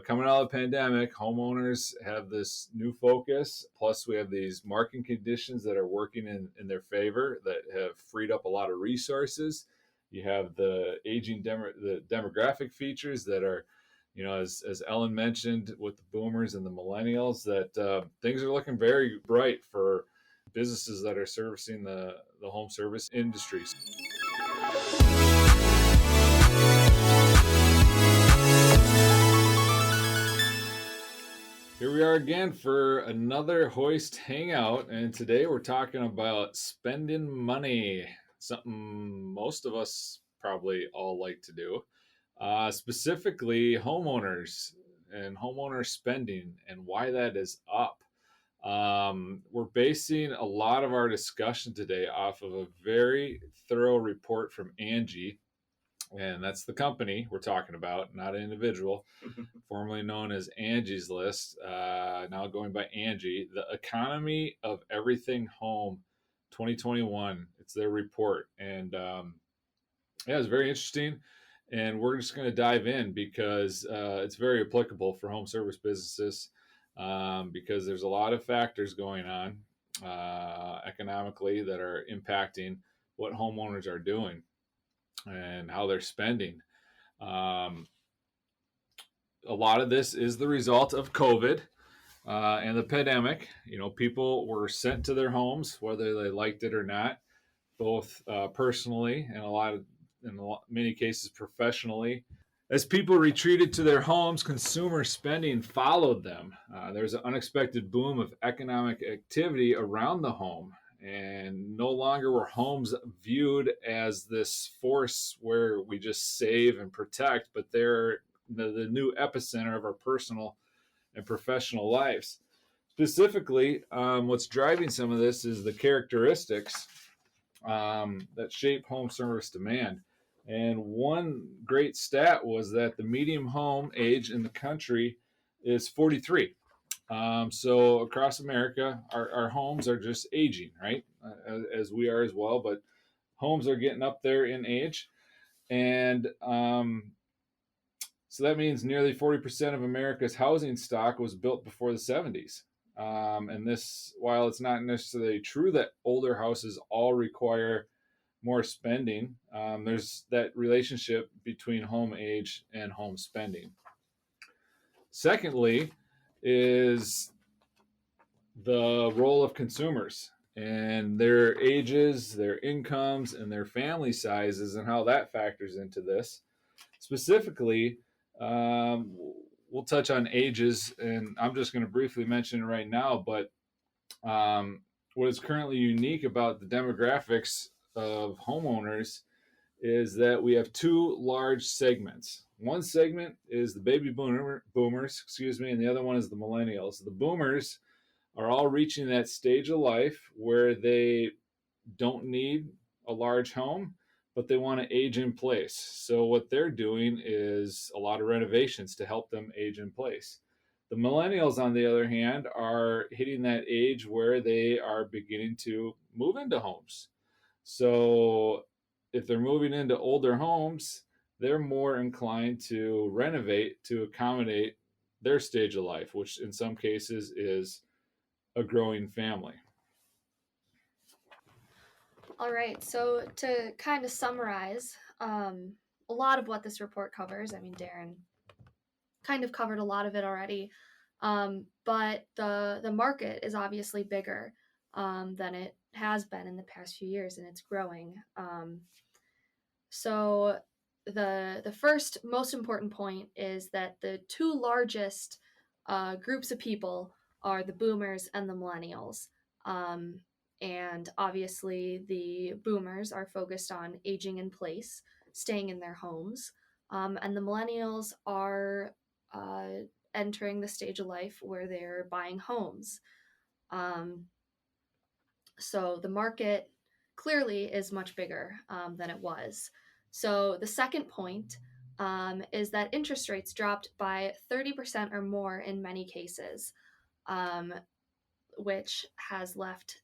coming out of the pandemic, homeowners have this new focus. Plus, we have these market conditions that are working in their favor that have freed up a lot of resources. You have the aging the demographic features that are, as Ellen mentioned, with the boomers and the millennials, that things are looking very bright for businesses that are servicing the home service industries. Here we are again for another Hoist Hangout, and today we're talking about spending money, something most of us probably all like to do, specifically homeowners and homeowner spending and why that is up. We're basing a lot of our discussion today off of a very thorough report from Angie, and that's the company we're talking about, not an individual, formerly known as Angie's List, now going by Angie, The Economy of Everything Home 2021. It's their report. And it's very interesting. And we're just going to dive in because it's very applicable for home service businesses because there's a lot of factors going on economically that are impacting what homeowners are doing and how they're spending. A lot of this is the result of COVID and the pandemic. People were sent to their homes, whether they liked it or not, both personally and in many cases professionally. As people retreated to their homes, consumer spending followed them. There's an unexpected boom of economic activity around the home. And no longer were homes viewed as this force where we just save and protect, but they're the new epicenter of our personal and professional lives. Specifically, what's driving some of this is the characteristics that shape home service demand. And one great stat was that the median home age in the country is 43. So across America, our homes are just aging, right? As we are as well, but homes are getting up there in age. And so that means nearly 40% of America's housing stock was built before the 70s. And this, while it's not necessarily true that older houses all require more spending, there's that relationship between home age and home spending. Secondly, is the role of consumers and their ages, their incomes, and their family sizes, and how that factors into this. Specifically, we'll touch on ages, and I'm just going to briefly mention it right now, but what is currently unique about the demographics of homeowners is that we have two large segments. One segment is the baby boomers, and the other one is the millennials. The boomers are all reaching that stage of life where they don't need a large home, but they want to age in place. So what they're doing is a lot of renovations to help them age in place. The millennials, on the other hand, are hitting that age where they are beginning to move into homes. So if they're moving into older homes, they're more inclined to renovate to accommodate their stage of life, which in some cases is a growing family. All right, so to kind of summarize a lot of what this report covers, I mean, Darren kind of covered a lot of it already, but the market is obviously bigger than it has been in the past few years, and it's growing. So the first most important point is that the two largest groups of people are the boomers and the millennials. And obviously the boomers are focused on aging in place, staying in their homes, and the millennials are entering the stage of life where they're buying homes. So the market clearly is much bigger than it was. So the second point is that interest rates dropped by 30% or more in many cases, which has left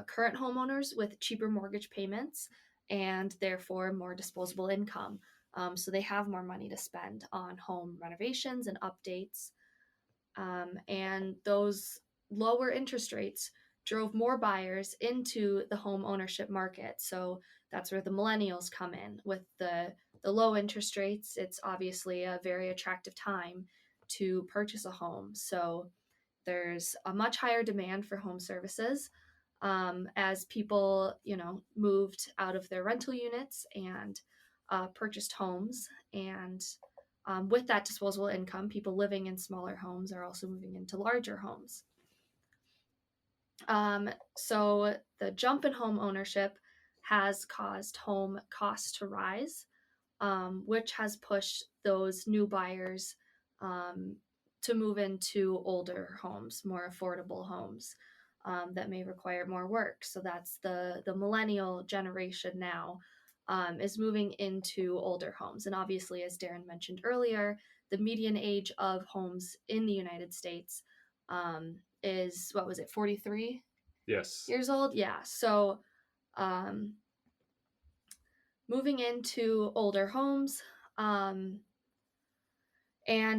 current homeowners with cheaper mortgage payments and therefore more disposable income. So they have more money to spend on home renovations and updates. And those lower interest rates drove more buyers into the home ownership market. So that's where the millennials come in. With the low interest rates, it's obviously a very attractive time to purchase a home. So there's a much higher demand for home services as people, moved out of their rental units and purchased homes. And with that disposable income, people living in smaller homes are also moving into larger homes. So the jump in home ownership has caused home costs to rise, which has pushed those new buyers to move into older homes, more affordable homes that may require more work. So that's the millennial generation now is moving into older homes. And obviously, as Darren mentioned earlier, the median age of homes in the United States is, what was it, 43 Yes. years old? Yeah. So um, moving into older homes and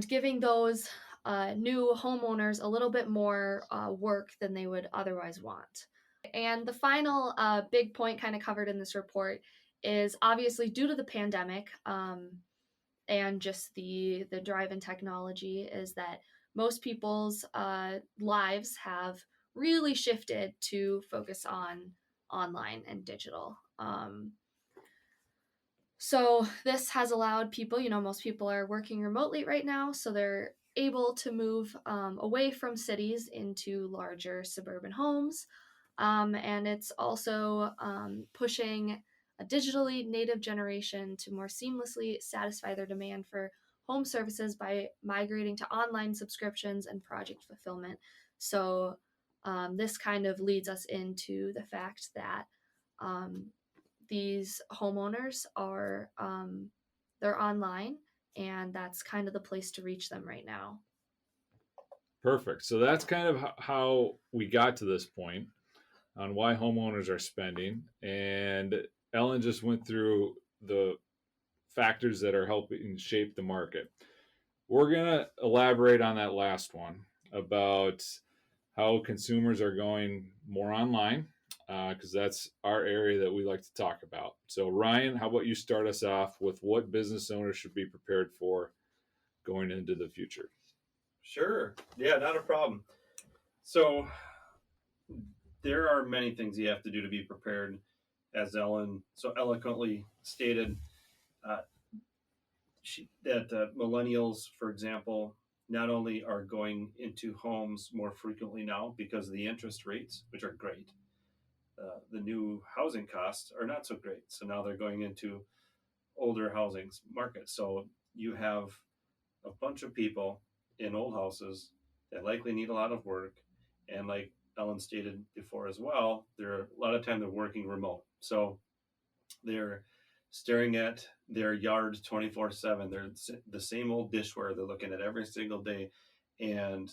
giving those new homeowners a little bit more work than they would otherwise want. And the final big point kind of covered in this report is obviously due to the pandemic and just the drive in technology is that most people's lives have really shifted to focus on online and digital. So this has allowed people, most people are working remotely right now, so they're able to move away from cities into larger suburban homes. And it's also pushing a digitally native generation to more seamlessly satisfy their demand for home services by migrating to online subscriptions and project fulfillment. So this kind of leads us into the fact that these homeowners are they're online, and that's kind of the place to reach them right now. Perfect. So that's kind of how we got to this point on why homeowners are spending. And Ellen just went through the factors that are helping shape the market. We're going to elaborate on that last one about how consumers are going more online, because that's our area that we like to talk about. So, Ryan, how about you start us off with what business owners should be prepared for going into the future? Sure. Yeah, not a problem. So there are many things you have to do to be prepared, as Ellen so eloquently stated. Uh, that millennials, for example, not only are going into homes more frequently now because of the interest rates, which are great, the new housing costs are not so great. So now they're going into older housing markets. So you have a bunch of people in old houses that likely need a lot of work, and like Ellen stated before as well, they're a lot of time they're working remote, so they're staring at their yards 24/7. They're the same old dishware they're looking at every single day, and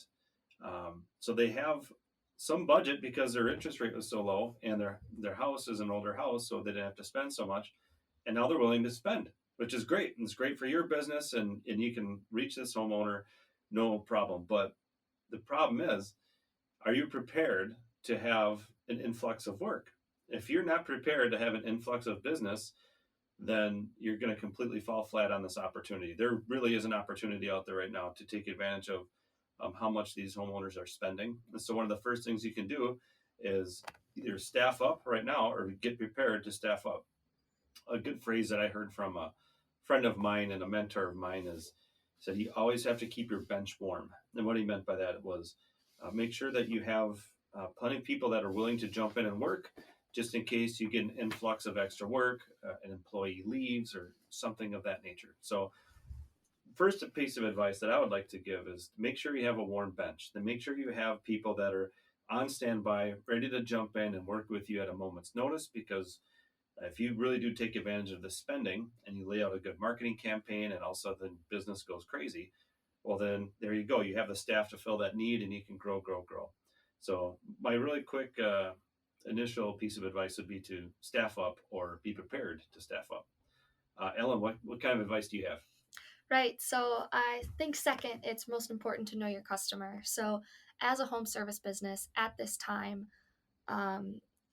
so they have some budget because their interest rate was so low, and their house is an older house, so they didn't have to spend so much, and now they're willing to spend, which is great. And it's great for your business, and you can reach this homeowner no problem. But the problem is, are you prepared to have an influx of work? If you're not prepared to have an influx of business, then you're going to completely fall flat on this opportunity. There really is an opportunity out there right now to take advantage of how much these homeowners are spending. And so one of the first things you can do is either staff up right now or get prepared to staff up. A good phrase that I heard from a friend of mine and a mentor of mine is said you always have to keep your bench warm. And what he meant by that was make sure that you have plenty of people that are willing to jump in and work just in case you get an influx of extra work, an employee leaves or something of that nature. So first piece of advice that I would like to give is make sure you have a warm bench. Then make sure you have people that are on standby, ready to jump in and work with you at a moment's notice, because if you really do take advantage of the spending and you lay out a good marketing campaign and all of a sudden business goes crazy, well, then there you go. You have the staff to fill that need and you can grow, grow, grow. So my really quick initial piece of advice would be to staff up or be prepared to staff up. Ellen, what kind of advice do you have? Right. So I think second, it's most important to know your customer. So as a home service business at this time,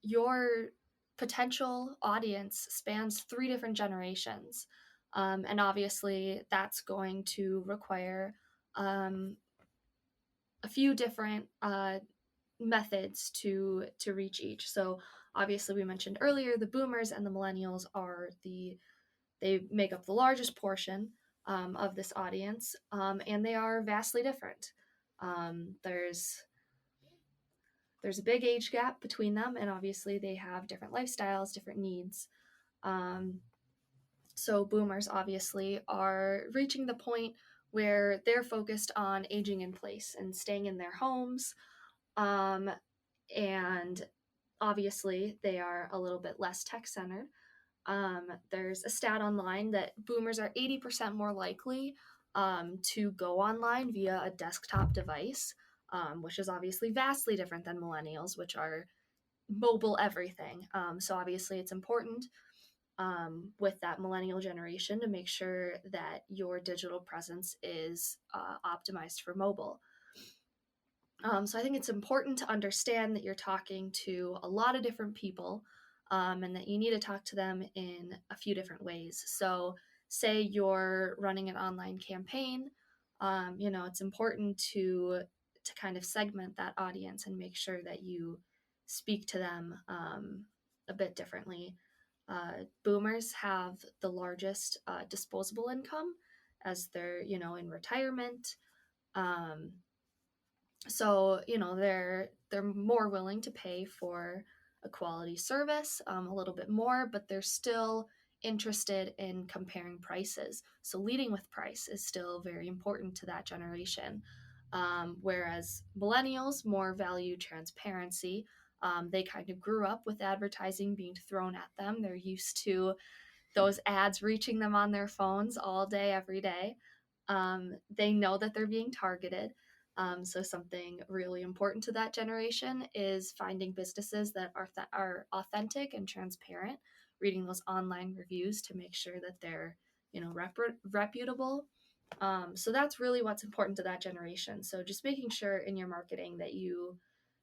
your potential audience spans 3 different generations. And obviously, that's going to require um, a few different methods to reach each. So obviously, we mentioned earlier the boomers and the millennials are they make up the largest portion of this audience, and they are vastly different. There's a big age gap between them, and obviously they have different lifestyles, different needs. Um, so boomers obviously are reaching the point where they're focused on aging in place and staying in their homes. Um, and obviously they are a little bit less tech centered. There's a stat online that boomers are 80% more likely to go online via a desktop device, which is obviously vastly different than millennials, which are mobile everything. So obviously it's important with that millennial generation to make sure that your digital presence is optimized for mobile. So I think it's important to understand that you're talking to a lot of different people, and that you need to talk to them in a few different ways. So say you're running an online campaign, it's important to kind of segment that audience and make sure that you speak to them a bit differently. Boomers have the largest disposable income as they're, in retirement. Um, so they're more willing to pay for a quality service, a little bit more, but they're still interested in comparing prices. So leading with price is still very important to that generation. Whereas millennials more value transparency. They kind of grew up with advertising being thrown at them. They're used to those ads reaching them on their phones all day, every day. They know that they're being targeted. So something really important to that generation is finding businesses that are authentic and transparent, reading those online reviews to make sure that they're reputable. So that's really what's important to that generation. So just making sure in your marketing that you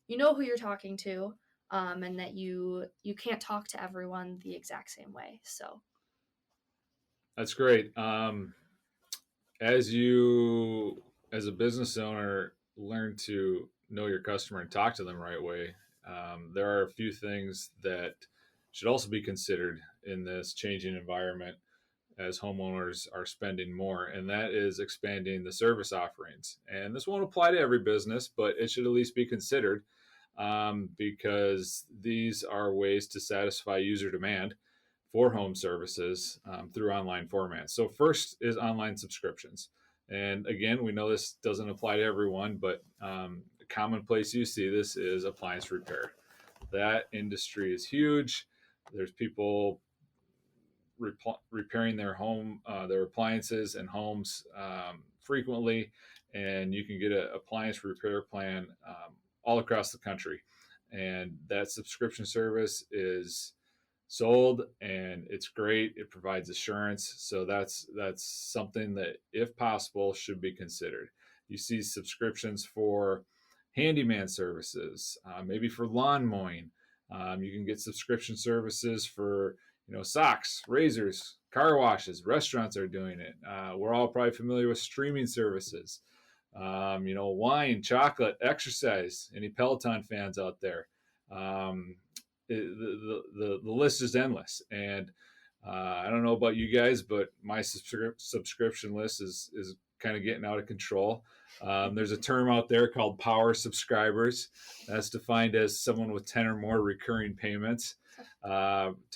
know who you're talking to, and that you can't talk to everyone the exact same way. So That's great. As you, as a business owner, learn to know your customer and talk to them the right way, there are a few things that should also be considered in this changing environment as homeowners are spending more, and that is expanding the service offerings. And this won't apply to every business, but it should at least be considered, because these are ways to satisfy user demand for home services through online formats. So, first is online subscriptions. And again, we know this doesn't apply to everyone, but a common place you see this is appliance repair. That industry is huge. There's people repairing their their appliances and homes frequently, and you can get an appliance repair plan all across the country. And that subscription service is sold, and it's great. It provides assurance, so that's something that, if possible, should be considered. You see subscriptions for handyman services, maybe for lawn mowing. You can get subscription services for socks, razors, car washes. Restaurants are doing it. We're all probably familiar with streaming services. Wine, chocolate, exercise. Any Peloton fans out there? The list is endless, and I don't know about you guys, but my subscription list is kind of getting out of control. There's a term out there called power subscribers. That's defined as someone with 10 or more recurring payments, 10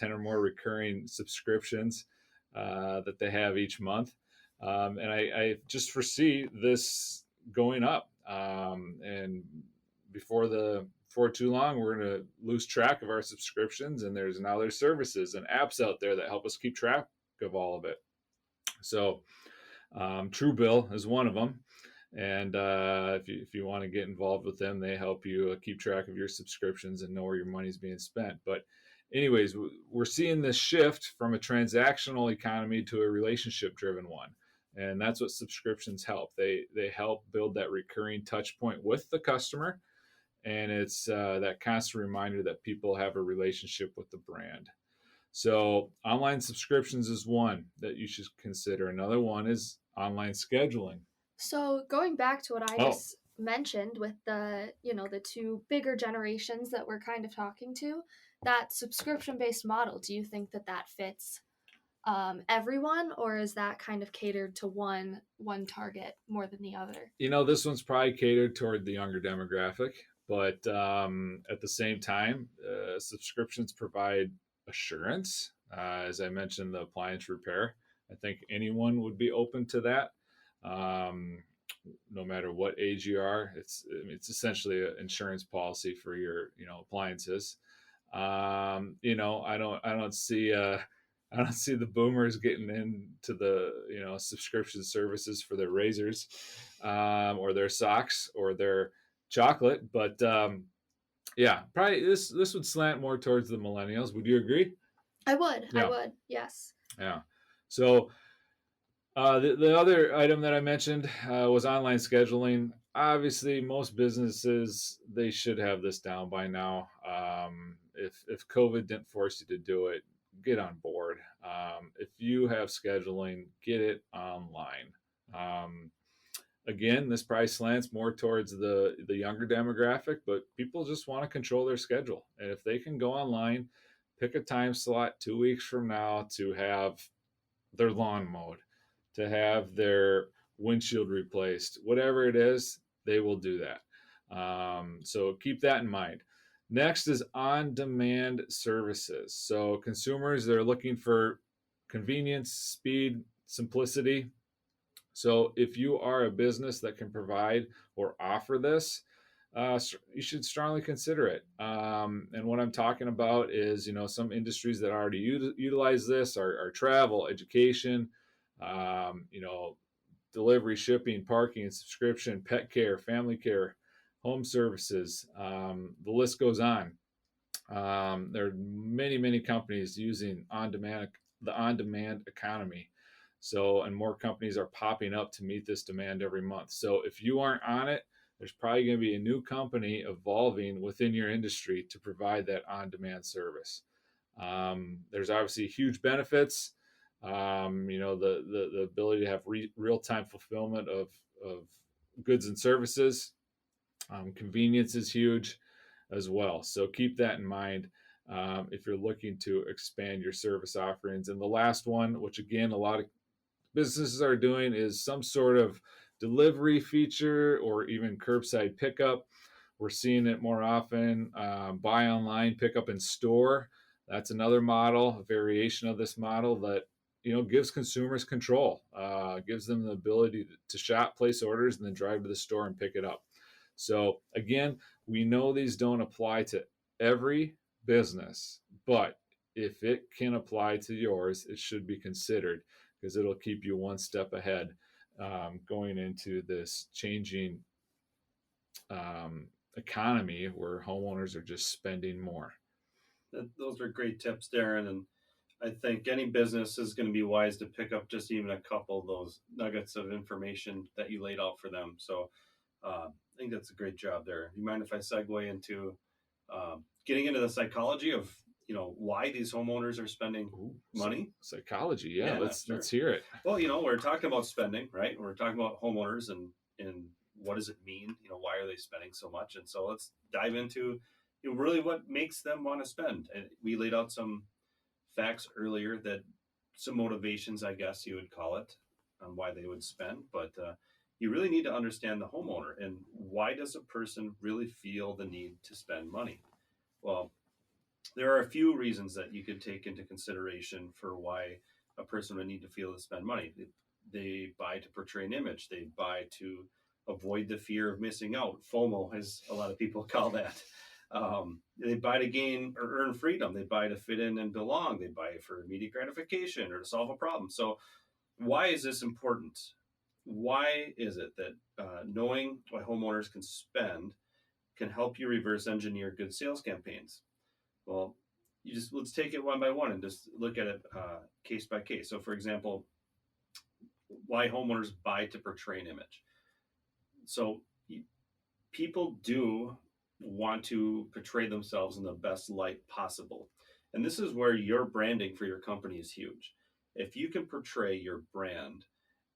or more recurring subscriptions that they have each month. And I just foresee this going up. And before too long, we're going to lose track of our subscriptions, and there's services and apps out there that help us keep track of all of it. So Truebill is one of them. And if you want to get involved with them, they help you keep track of your subscriptions and know where your money's being spent. But anyways, we're seeing this shift from a transactional economy to a relationship driven one. And that's what subscriptions help. They help build that recurring touch point with the customer. And it's that constant reminder that people have a relationship with the brand. So online subscriptions is one that you should consider. Another one is online scheduling. So going back to what I Oh, just mentioned with the, the two bigger generations that we're kind of talking to, that subscription-based model, do you think that that fits everyone, or is that kind of catered to one target more than the other? this one's probably catered toward the younger demographic, but at the same time, subscriptions provide assurance. As I mentioned, the appliance repair. I think anyone would be open to that. Um, no matter what age you are, it's essentially an insurance policy for your appliances. I don't see the boomers getting into the subscription services for their razors, or their socks or their chocolate. But yeah, probably this would slant more towards the millennials. Would you agree? I would. I Yeah, would. Yes. yeah. So the other item that I mentioned was online scheduling. Obviously, most businesses, they should have this down by now. If COVID didn't force you to do it, get on board. If you have scheduling, get it online. Um, Again, this probably slants more towards the younger demographic, but people just want to control their schedule. And if they can go online, pick a time slot 2 weeks from now to have their lawn mowed, to have their windshield replaced, whatever it is, they will do that. So keep that in mind. Next is on demand services. So consumers, they're looking for convenience, speed, simplicity. So if you are a business that can provide or offer this, you should strongly consider it. And what I'm talking about is, some industries that already utilize this are travel, education, um, you know, delivery, shipping, parking, and subscription, pet care, family care, home services. The list goes on. There are many companies using the on-demand economy. So, and more companies are popping up to meet this demand every month. So, if you aren't on it, there's probably going to be a new company evolving within your industry to provide that on-demand service. There's obviously huge benefits. The ability to have real-time fulfillment of goods and services. Convenience is huge as well. So keep that in mind if you're looking to expand your service offerings. And the last one, which again, a lot of businesses are doing, is some sort of delivery feature or even curbside pickup. We're seeing it more often. Buy online, pick up in store. That's another model, a variation of this model that gives consumers control, gives them the ability to shop, place orders, and then drive to the store and pick it up. So again, we know these don't apply to every business, but if it can apply to yours, it should be considered because it'll keep you one step ahead going into this changing economy where homeowners are just spending more. Those are great tips, Darren. And I think any business is going to be wise to pick up just even a couple of those nuggets of information that you laid out for them. So I think that's a great job there. You mind if I segue into getting into the psychology of why these homeowners are spending money? Psychology, yeah. Let's sure. Let's hear it. Well, we're talking about spending, right? We're talking about homeowners and what does it mean? Why are they spending so much? And so let's dive into really what makes them want to spend. And we laid out some facts earlier, that some motivations, I guess you would call it, on why they would spend. But you really need to understand the homeowner and why does a person really feel the need to spend money? Well, there are a few reasons that you could take into consideration for why a person would need to feel to spend money. They buy to portray an image. They buy to avoid the fear of missing out. FOMO, as a lot of people call that. They buy to gain or earn freedom. They buy to fit in and belong. They buy for immediate gratification or to solve a problem. So why is this important? Why is it that knowing what homeowners can spend can help you reverse engineer good sales campaigns? Well, let's take it one by one and just look at it case by case. So, for example, why homeowners buy to portray an image. So, people do want to portray themselves in the best light possible. And this is where your branding for your company is huge. If you can portray your brand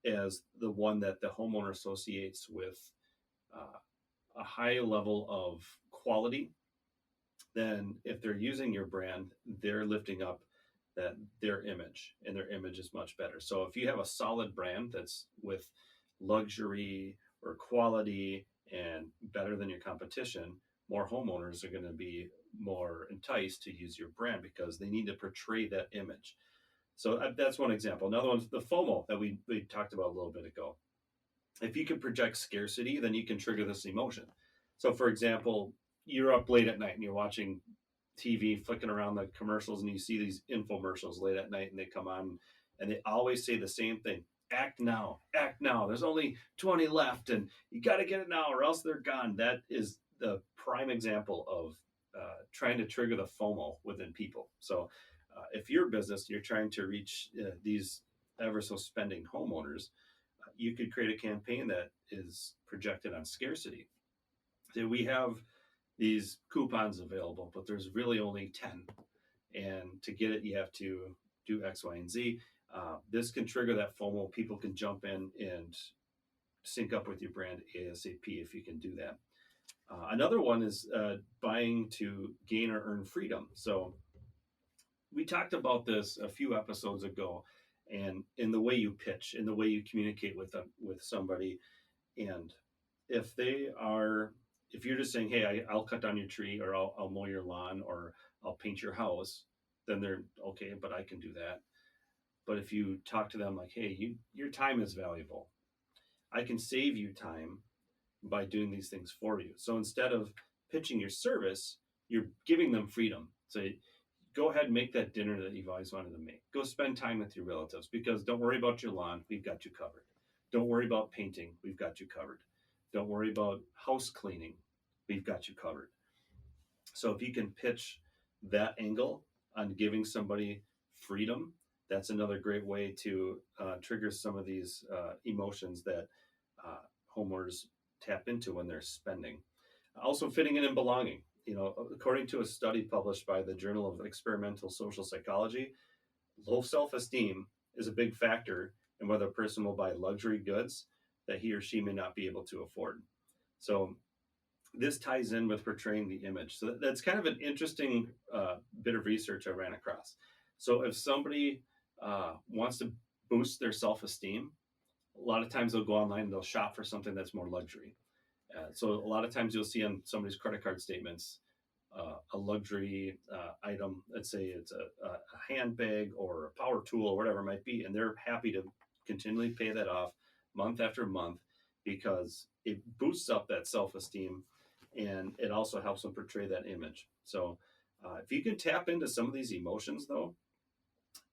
as the one that the homeowner associates with a high level of quality, then if they're using your brand, they're lifting up their image, and their image is much better. So if you have a solid brand that's with luxury or quality and better than your competition, more homeowners are going to be more enticed to use your brand because they need to portray that image. So that's one example. Another one's the FOMO that we talked about a little bit ago. If you can project scarcity, then you can trigger this emotion. So, for example, you're up late at night and you're watching TV, flicking around the commercials, and you see these infomercials late at night, and they come on, and they always say the same thing: act now, act now. There's only 20 left, and you got to get it now, or else they're gone. That is the prime example of trying to trigger the FOMO within people. So, if your business, you're trying to reach these ever so spending homeowners, you could create a campaign that is projected on scarcity. So we have these coupons available, but there's really only 10. And to get it, you have to do X, Y, and Z. This can trigger that FOMO. People can jump in and sync up with your brand ASAP if you can do that. Another one is buying to gain or earn freedom. So we talked about this a few episodes ago, and in the way you pitch, in the way you communicate with somebody. And if you're just saying, hey, I'll cut down your tree, or I'll mow your lawn, or I'll paint your house, then they're okay, but I can do that. But if you talk to them like, hey, your time is valuable, I can save you time by doing these things for you. So instead of pitching your service, you're giving them freedom. So go ahead and make that dinner that you've always wanted to make. Go spend time with your relatives, because don't worry about your lawn. We've got you covered. Don't worry about painting. We've got you covered. Don't worry about house cleaning. We've got you covered. So if you can pitch that angle on giving somebody freedom, that's another great way to trigger some of these emotions that homeowners tap into when they're spending. Also, fitting in and belonging. According to a study published by the Journal of Experimental Social Psychology, low self-esteem is a big factor in whether a person will buy luxury goods that he or she may not be able to afford. So this ties in with portraying the image. So that's kind of an interesting bit of research I ran across. So if somebody wants to boost their self-esteem, a lot of times they'll go online and they'll shop for something that's more luxury. So a lot of times you'll see on somebody's credit card statements a luxury item. Let's say it's a handbag or a power tool or whatever it might be, and they're happy to continually pay that off month after month because it boosts up that self-esteem, and it also helps them portray that image. So if you can tap into some of these emotions, though,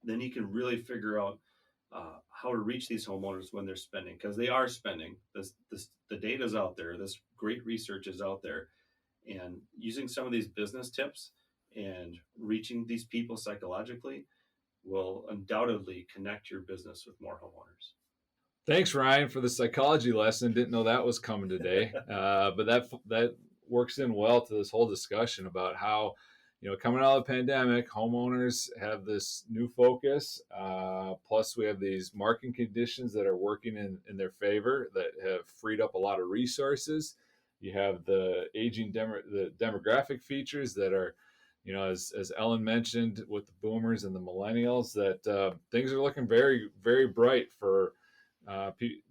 then you can really figure out how to reach these homeowners when they're spending, because they are spending. The data is out there. This great research is out there, and using some of these business tips and reaching these people psychologically will undoubtedly connect your business with more homeowners. Thanks, Ryan, for the psychology lesson. Didn't know that was coming today, but that works in well to this whole discussion about how, coming out of the pandemic, homeowners have this new focus. Plus, we have these market conditions that are working in their favor that have freed up a lot of resources. You have the aging the demographic features that are, as Ellen mentioned, with the boomers and the millennials, that things are looking very, very bright for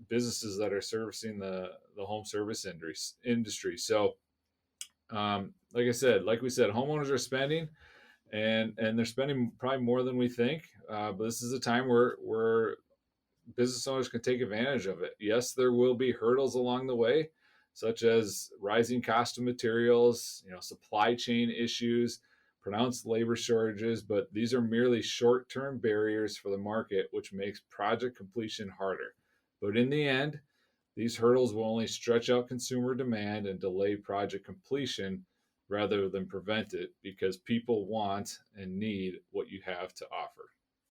businesses that are servicing the home service industry. So, like we said, homeowners are spending, and they're spending probably more than we think. But this is a time where business owners can take advantage of it. Yes, there will be hurdles along the way, such as rising cost of materials, supply chain issues, pronounced labor shortages, but these are merely short-term barriers for the market, which makes project completion harder. But in the end, these hurdles will only stretch out consumer demand and delay project completion, rather than prevent it, because people want and need what you have to offer.